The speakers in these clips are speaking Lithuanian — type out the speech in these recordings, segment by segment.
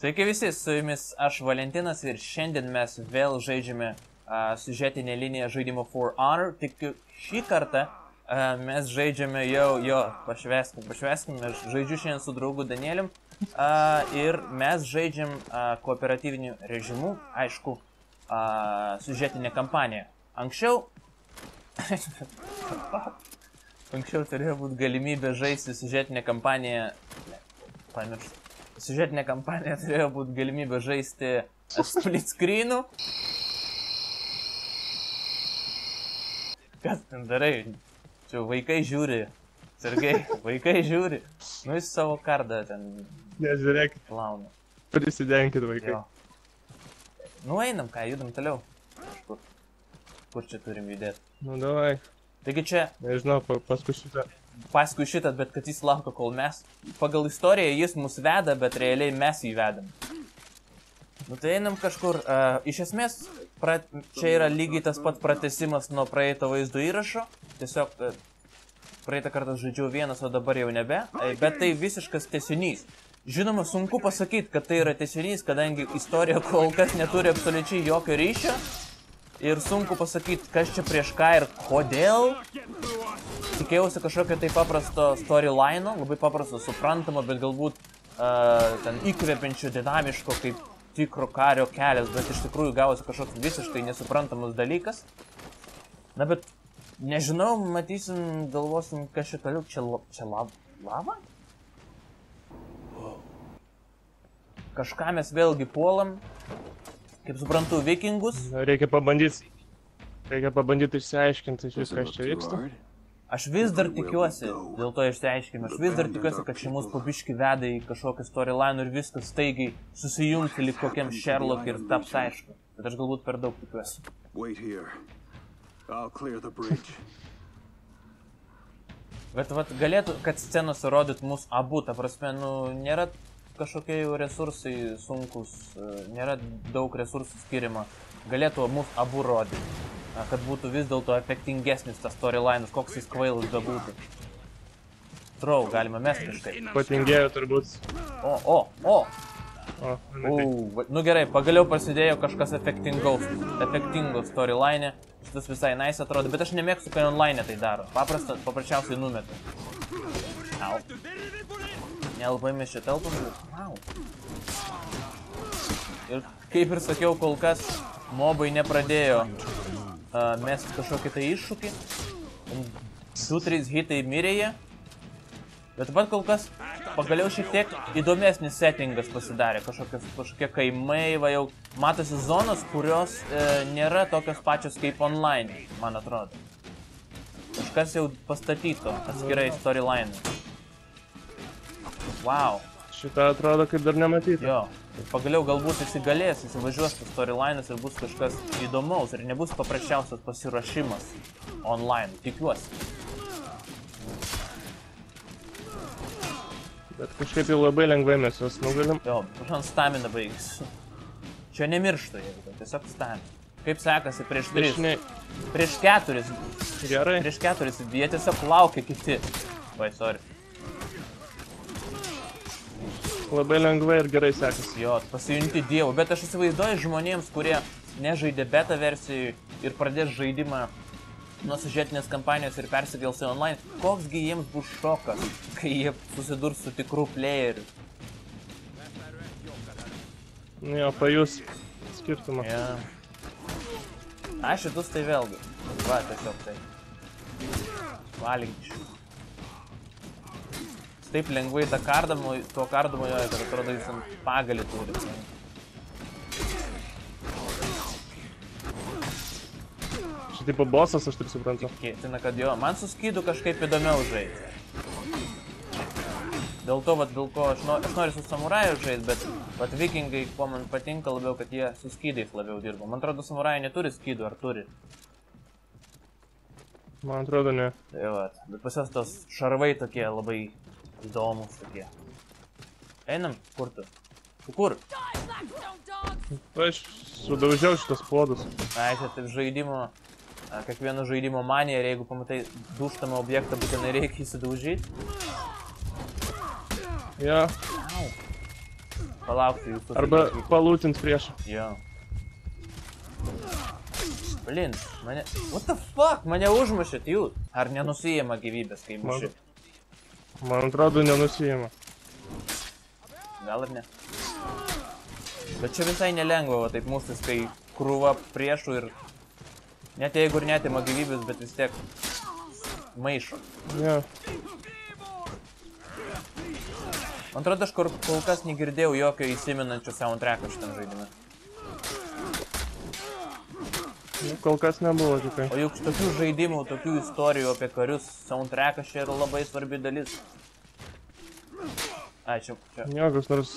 Sveiki visi, su jumis aš Valentinas ir šiandien mes vėl žaidžiame siužetinę liniją žaidimo For Honor, tik šį kartą mes žaidžiame pašveskim, aš žaidžiu šiandien su draugu Danielium ir mes žaidžiam kooperatyviniu režimu, aišku, siužetinę kampaniją. Anksčiau turėjo būti galimybė žaisti siužetinę kampaniją, Siužetinė kampanija turėjo būti galimybė žaisti split screen'u. Kas ten darai? Čia vaikai žiūri. Sergei, vaikai žiūri. Nu jis savo kardą ten... Nežiūrėkit. Plauna. Prisidenkit vaikai. Jo. Nu einam, ką, judam toliau. Kur čia turim judėti? Nu davai. Taigi čia... Nežinau, paskui šitą. Bet kad jis laukia, kol mes... Pagal istoriją jis mus veda, bet realiai mes jį vedam. Nu tai einam kažkur. Iš esmės, čia yra lygiai tas pat pratęsimas nuo praeito vaizdo įrašo. Tiesiog praeitą kartą žaidžiau vienas, o dabar jau nebe. Bet tai visiškas tęsinys. Žinoma, sunku pasakyti, kad tai yra tęsinys, kadangi istorija kol kas neturi absoliučiai jokio ryšio. Ir sunku pasakyti, kas čia prieš ką ir kodėl. Tikėjausi kažkokio tai paprasto storyline'o, labai paprasto, suprantamo, bet galbūt ten įkvepiančio, dinamiško, kaip tikro kario kelias, bet iš tikrųjų gavosi kažkoks visiškai nesuprantamas dalykas. Na, bet nežinau, matysim, galvosim, kas čia toliau. Čia lava? Kažką mes vėlgi puolam. Kaip suprantu, vikingus. Reikia pabandyti išsiaiškinti iš viską, kas čia vyksta. Aš vis dar tikiuosi, dėl to išsiaiškinu, aš vis dar tikiuosi, kad čia mus pabiški veda į kažkokį storyline ir viskas staigiai susijungti lyg kokiam Sherlock ir taps aišku. Bet aš galbūt per daug tikiuosi. Bet galėtų, kad scenos rodyt mus abu, ta prasme, nu, nėra kažkokie jau resursai sunkus, nėra daug resursų skirima. Galėtų mus abu rodyti. Kad būtų vis dėlto efektingesnis tas storyline'as, koks jis kvailas bebūtų. Trau, galima mest kažkaip. Patingėjo turbūt. Nu gerai, pagaliau prasidėjo kažkas efektingo storyline. Šitas visai nice atrodo, bet aš nemėgstu, kai online tai daro. Paprasčiausiai numetu. Au. Nelabai mes čia telpam. Au. Ir kaip ir sakiau, kol kas mobai nepradėjo mest kažkokį tai iššūkį. 2-3 hitai mirė jie. Bet pat kol kas pagaliau šiek tiek įdomesnis settingas pasidarė. Kažkokie kaimai, va jau matosi zonos, kurios nėra tokios pačios kaip online, man atrodo. Kažkas jau pastatyto atskirai storyline. Wow. Šitą atrodo kaip dar nematyti. Jo. Ir pagaliau galbūt įsivažiuos tas storyline'as ir bus kažkas įdomaus ir nebus paprasčiausias pasiruošimas online, tikiuosi. Bet kažkaip jau labai lengvai mes juos nugalim. Jo, man stamina baigis. Čia nemiršta, jeigu tiesiog stamina. Kaip sekasi prieš 3? Prieš 4. Gerai. Prieš 4, jie tiesiog laukia kiti. Vai, sorry. Labai lengvai ir gerai sekasi. Jo, pasijunti dievu, bet aš įsivaizduoju žmonėms, kurie nežaidė beta versijų ir pradės žaidimą nuo siužetinės kampanijos ir persikels į online, koksgi jiems bus šokas, kai jie susidurs su tikrų playeriu. Jo, pajus skirtumą. Ja. A, šitus tai vėlgi. Va, tiesiog tai. Valinčiu. Taip lengvai tuo kardamu jo, kad atrodo jis ant pagalį turi. Čia tipo bossas, aš taip suprantu. Tikėtina, kad jo, man su skydu kažkaip įdomiau žaisti. Dėl to, dėl ko aš noriu su samuraju žaisti, bet vikingai, kuo man patinka labiau, kad jie su skydais labiau dirba. Man atrodo, samuraju neturi skydų, ar turi? Man atrodo, ne. Tai va, bet pas jos tos šarvai tokie labai įdomus tokie. Einam, kur tu? Tu kur? Aš sudaužiau šitas podus. Ai, čia taip žaidimo, kiekvieno žaidimo manija ir jeigu pamatai duštamą objektą, būtinai reikia įsidaužyti. Ja. Palauksiu jūsų. Arba palūtint priešą. Jo. Blin, mane... What the fuck? Mane užmušėt jūs. Ar nenusijama gyvybės, kai muši? Man atrodo, nenusijama. Gal ir ne. Bet čia visai nelengva, va, taip mūsų, kai krūva priešų ir... Net jeigu ir netima gyvybės, bet vis tiek... Maišo. Jo. Man atrodo, aš kol kas negirdėjau jokio įsiminančio soundtracko šitam žaidime. Kol kas nebuvo tikrai. O juk tokių žaidimų, tokių istorijų apie karius soundtrackas čia yra labai svarbi dalis. Ai, čia. Jo, kas nors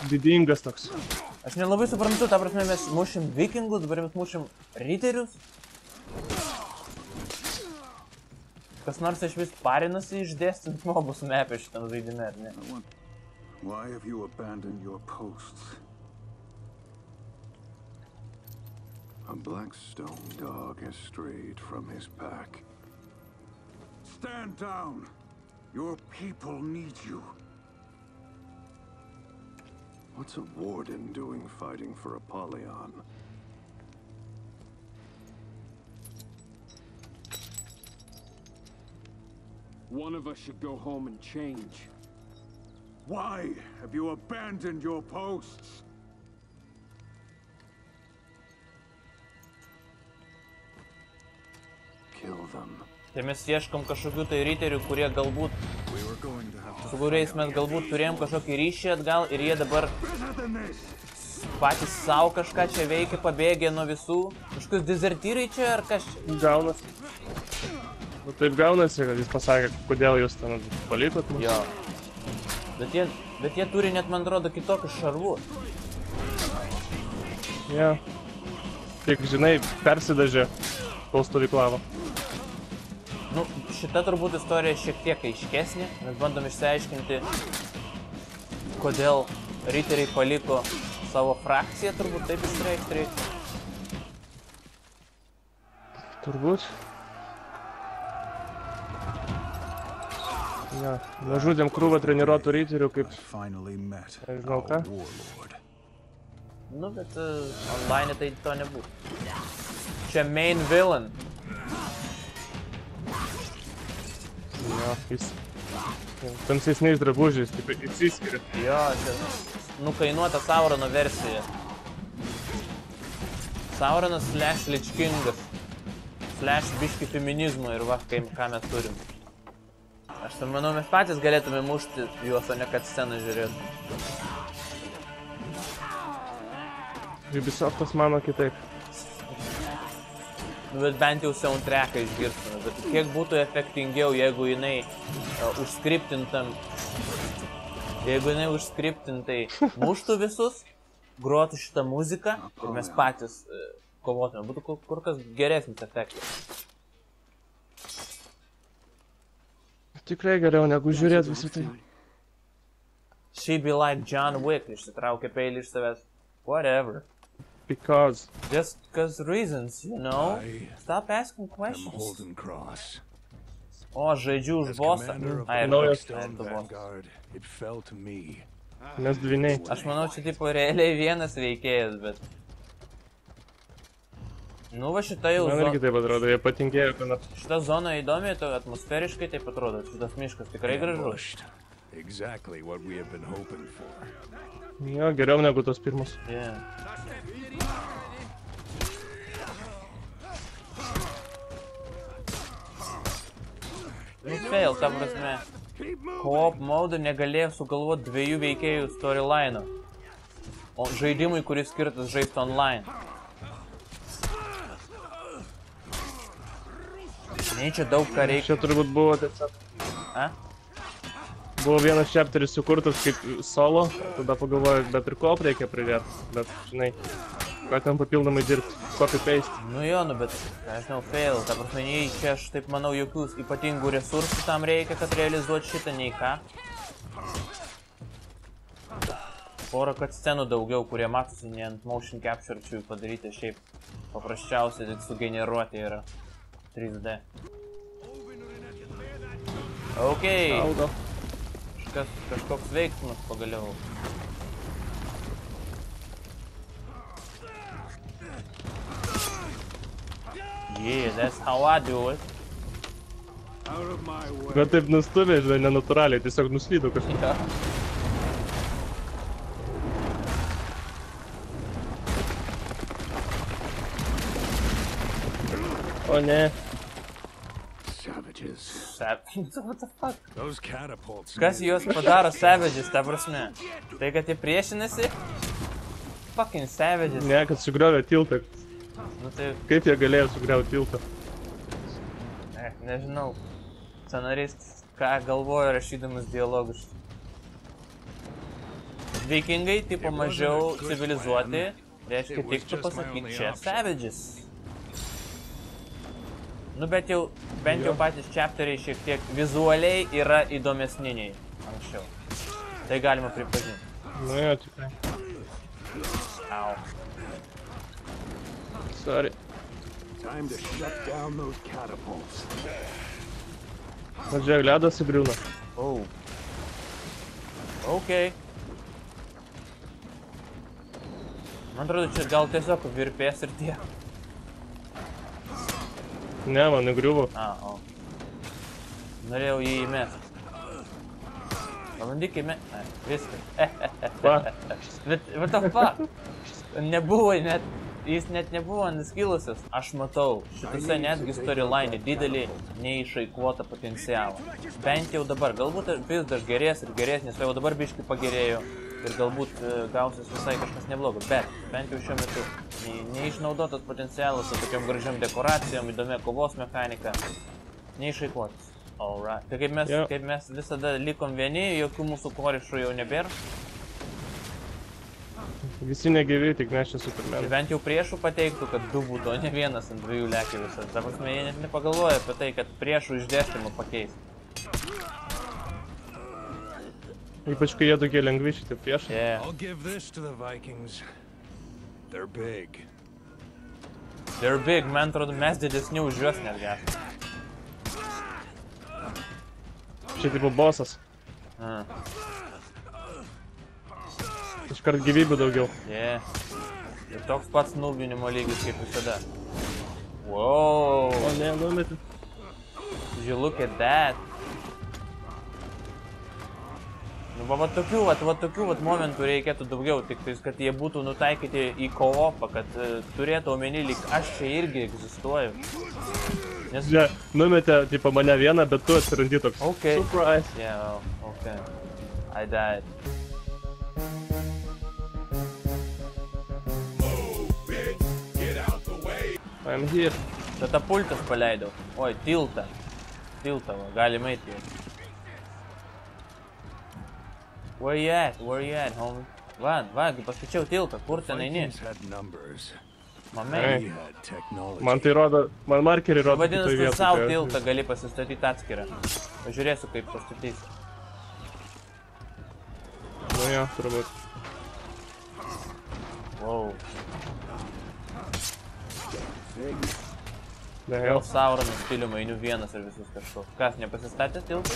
didingas toks. Aš nelabai suprantu, ta prasme mes mušim vikingus, dabar mes mušim riterius. Kas nors iš vis parinasi išdėstint mobus mepę šitam žaidime, ar ne? Why have you abandoned your posts? A black stone dog has strayed from his pack. Stand down! Your people need you. What's a warden doing fighting for Apollyon? One of us should go home and change. Why have you abandoned your posts? Kill them. Tai mes ieškom kažkokių tai riterių, kurie galbūt... Su kuriais mes galbūt turėjom kažkokį ryšį atgal ir jie dabar... Patys savo kažką čia veikia, pabėgė nuo visų. Kažkokius dezertyrai čia ar kas čia? Gaunasi. Nu taip gaunasi, kad jis pasakė, kodėl jūs ten palikot mus. Jo. Bet jie turi net, man atrodo, kitokius šarvus. Jo. Tik, žinai, persidažė, kol stovyklavo. Nu, šita turbūt istorija šiek tiek aiškesnė. Mes bandom išsiaiškinti, kodėl riteriai paliko savo frakciją, turbūt taip išreikšti reikia. Turbūt. Ja, nužudėm krūvą treniruotų riterių kaip... Nežinau ką. Nu, bet online tai to nebūtų. Čia main villain. Jo, jis... Tamsesniais drabužiais, taip įsiskiria. Jo, čia nukainuota Saurono versija. Sauronas / Lich Kingas. / biški feminizmo ir va, ką mes turim. Aš manau, mes patys galėtume mušti juos, o ne kad sceną žiūrėtų. Ubisoftas mano kitaip. Nu, bet bent jau soundtracką išgirstume. Bet kiek būtų efektingiau, jeigu jinai užskriptintam... Jeigu jinai užskriptintai muštų visus, grotų šitą muziką ir mes patys kovotume. Būtų kur kas geresnis efektas. Tikrai geriau negu žiūrėti visą tai. She be like John Wick, išsitraukė peilį iš savęs. Whatever. Because. Just cause reasons, you know? Stop asking questions. O, žaidžiu už bossą. Ai, naujas bossas. Mes dviniai. Aš manau, čia tipo realiai vienas veikėjas, bet... Nu, va šita jau Man irgi taip atrodo, jie patinkėjo, kad... Šita zona įdomi, to atmosferiškai taip atrodo. Šitas miškas tikrai gražus. Jo, geriau negu tos pirmus. Yeah. Nu, fail, ta prasme. Co-op mode negalėjo sugalvoti dviejų veikėjų storyline'o. O žaidimui, kuris skirtas žaisti online. Nei čia daug ką reikia. Čia turbūt buvo tiesiog... A? Buvo vienas chapteris sukurtas kaip solo, tada pagalvojau, bet ir co-op reikia pridėti. Bet, žinai, ką ten papildomai dirbti, copy-paste. Nu jo, nu bet, aš žinau, fail. Ta prasme, nei čia aš taip manau, jokių ypatingų resursų tam reikia, kad realizuoti šitą, nei ką. Porą cutscenų daugiau, kurie matosi ne ant motion capture čia padaryti, šiaip paprasčiausiai tik sugeneruoti yra 3D. Ok. Audo. Kažkoks veiksmas pagaliau. Yeah, that's how I do it. Out of my way. Bet taip nustumė, žinai, nenatūraliai, tiesiog nuslydau kažkaip. Jo. O ne. Savages. What the fuck? Those catapults. Kas juos padaro savages, ta prasme? Tai, kad jie priešinasi? Fucking savages. Ne, kad sugriovė tiltą. Nu tai, Kaip jie galėjo sugriauti tiltą? nežinau. Scenaristas, ką galvoja rašydamas dialogus. Vikingai, tipo, mažiau civilizuoti, reiškia tiktų pasakyti čia savages. Nu, bet jau, bent jau patys chapteriai šiek tiek vizualiai yra įdomesni nei anksčiau. Tai galima pripažinti. Nu jo, tikrai. Au. Sorry. Time to shut down those catapults. Na, žiūrėk, ledas įgriūna. Oh. Ok. Man atrodo, čia gal tiesiog virpės ir tiek. Ne, man įgriuvo. O. Norėjau jį įmest. Pabandyk įmest. Viskas. Va. What the fuck? Nebuvo net, jis net nebuvo nuskilusios. Aš matau, šitose netgi storyline didelį neišeikvotą potencialą. Bent jau dabar, galbūt vis dar gerės ir gerės, nes jau dabar biškai pagerėjo. Ir galbūt gausis visai kažkas neblogo, bet bent jau šiuo metu neišnaudotas potencialas su tokiam gražiam dekoracijom, įdomia kovos mechanika, neišeikvotas. Alright. Tai kaip mes visada likom vieni, jokių mūsų korišų jau nebėra. Visi negyvi, tik mes čia Superman. Ir bent jau priešų pateiktų, kad du būtų, o ne vienas ant dviejų lekia visas. Ta prasme, jie net nepagalvoja apie tai, kad priešų išdėstymą pakeisti. Ypač kai jie tokie lengvi šitie priešai. Yeah. I'll give this to the Vikings. They're big. They're big, man atrodo, mes didesni už juos netgi esame. Čia tipo bosas. Iškart gyvybių daugiau. Yeah. Ir toks pats nubinimo lygis kaip visada. Wow. O ne, numetė. Did you look at that? Nu, va tokių momentų reikėtų daugiau, tik tais, kad jie būtų nutaikyti į co-opą, kad turėtų omeny, lyg aš čia irgi egzistuoju. Nes... Čia numetė, tipo, mane vieną, bet tu atsirandi toks. Okay. Surprise. Yeah, okay. I died. I'm here. Katapultas paleidau. Oi, tiltą. Tiltą, va, galim eiti. Where you at, homie? Va, kai paskaičiau tiltą, kur ten eini? Mamai. Man tai rodo, man markerį rodo Vadinasi, kitoj tu vietoj. savo tiltą gali pasistatyti atskirą. Pažiūrėsiu, kaip pastatysi. Nu jo, turbūt. Wow. Ne, Vėl jau. Saurono stilium einiu vienas ir visus kažko. Kas, nepasistatęs tiltą?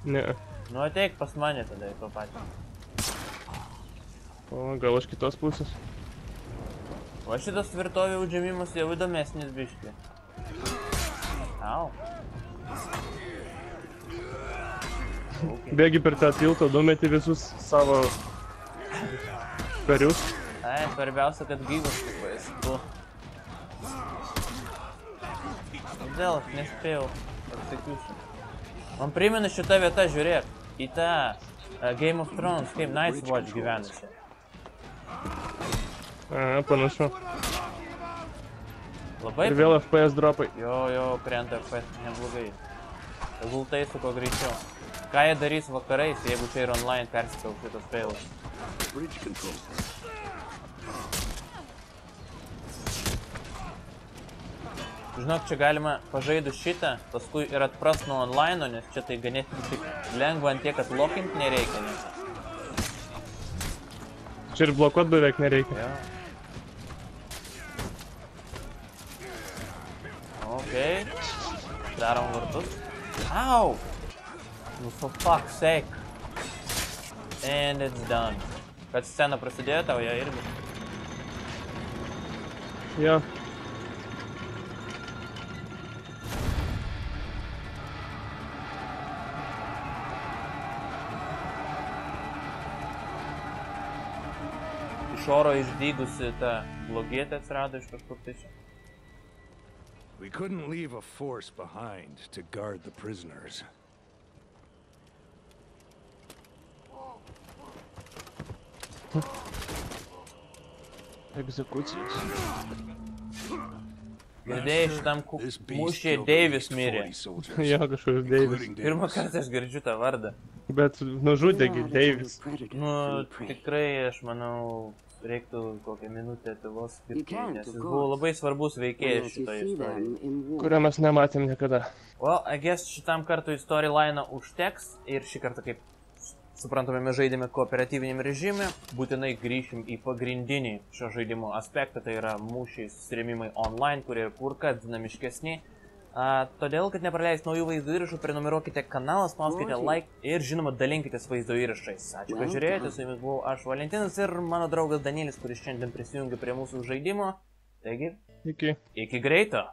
Ne. Nu ateik pas mane tada į to patį. O, gal iš kitos pusės. O šitas tvirtovė užėmimas jau įdomesnis biški. Au. Okay. Bėgi per tą tiltą, numeti visus savo karius. Ai, svarbiausia, kad gyvas tipo esi tu. Kodėl aš nespėjau pasakysiu. Man primena šitą vietą, žiūrėk, į tą Game of Thrones, kaip Night's Watch gyvenusi. Panašu. Labai... Ir vėl FPS dropai. Jo, krenta FPS neblogai. Tegul taiso kuo greičiau. Ką jie darys vakarais, jeigu čia ir online persikels šitas failas? Žinok, čia galima pažaidus šitą, paskui ir atpras nuo online'o, nes čia tai ganėtinai tik lengva ant tiek, kad lokint nereikia. Nes... Čia ir blokuot beveik nereikia. Jo. Okei. Darom vartus. Au! Nu, for fuck's sake. And it's done. Kad scena prasidėjo tau, ją irgi. Jo. iš oro išdygusi ta blogietė atsirado iš kažkur tai čia. We couldn't leave a force behind to guard the prisoners. Egzekucijos. Girdėjai šitam mūšyje Deivis mirė. Jo, kažkoks Deivis. Pirmą kartą aš girdžiu tą vardą. Bet nužudėgi Deivis. Nu, tikrai, aš manau, reiktų kokią minutę tylos skirti, nes jis buvo labai svarbus veikėjas šitoje istorijoje. Kurio mes nematėm niekada. Well, I guess šitam kartui storyline'ą užteks ir šį kartą, kaip suprantame, mes žaidėme kooperatyviniam režime, būtinai grįšim į pagrindinį šio žaidimo aspektą, tai yra mūšiai susirėmimai online, kurie yra kur kas dinamiškesni. Todėl, kad nepraleis naujų vaizdo įrašų, prenumeruokite kanalą, spauskite like ir žinoma dalinkitės vaizdo įrašais. Ačiū, kad žiūrėjote, su jumis buvau aš Valentinas ir mano draugas Danielis, kuris šiandien prisijungė prie mūsų žaidimo. Taigi, Iki. iki greito!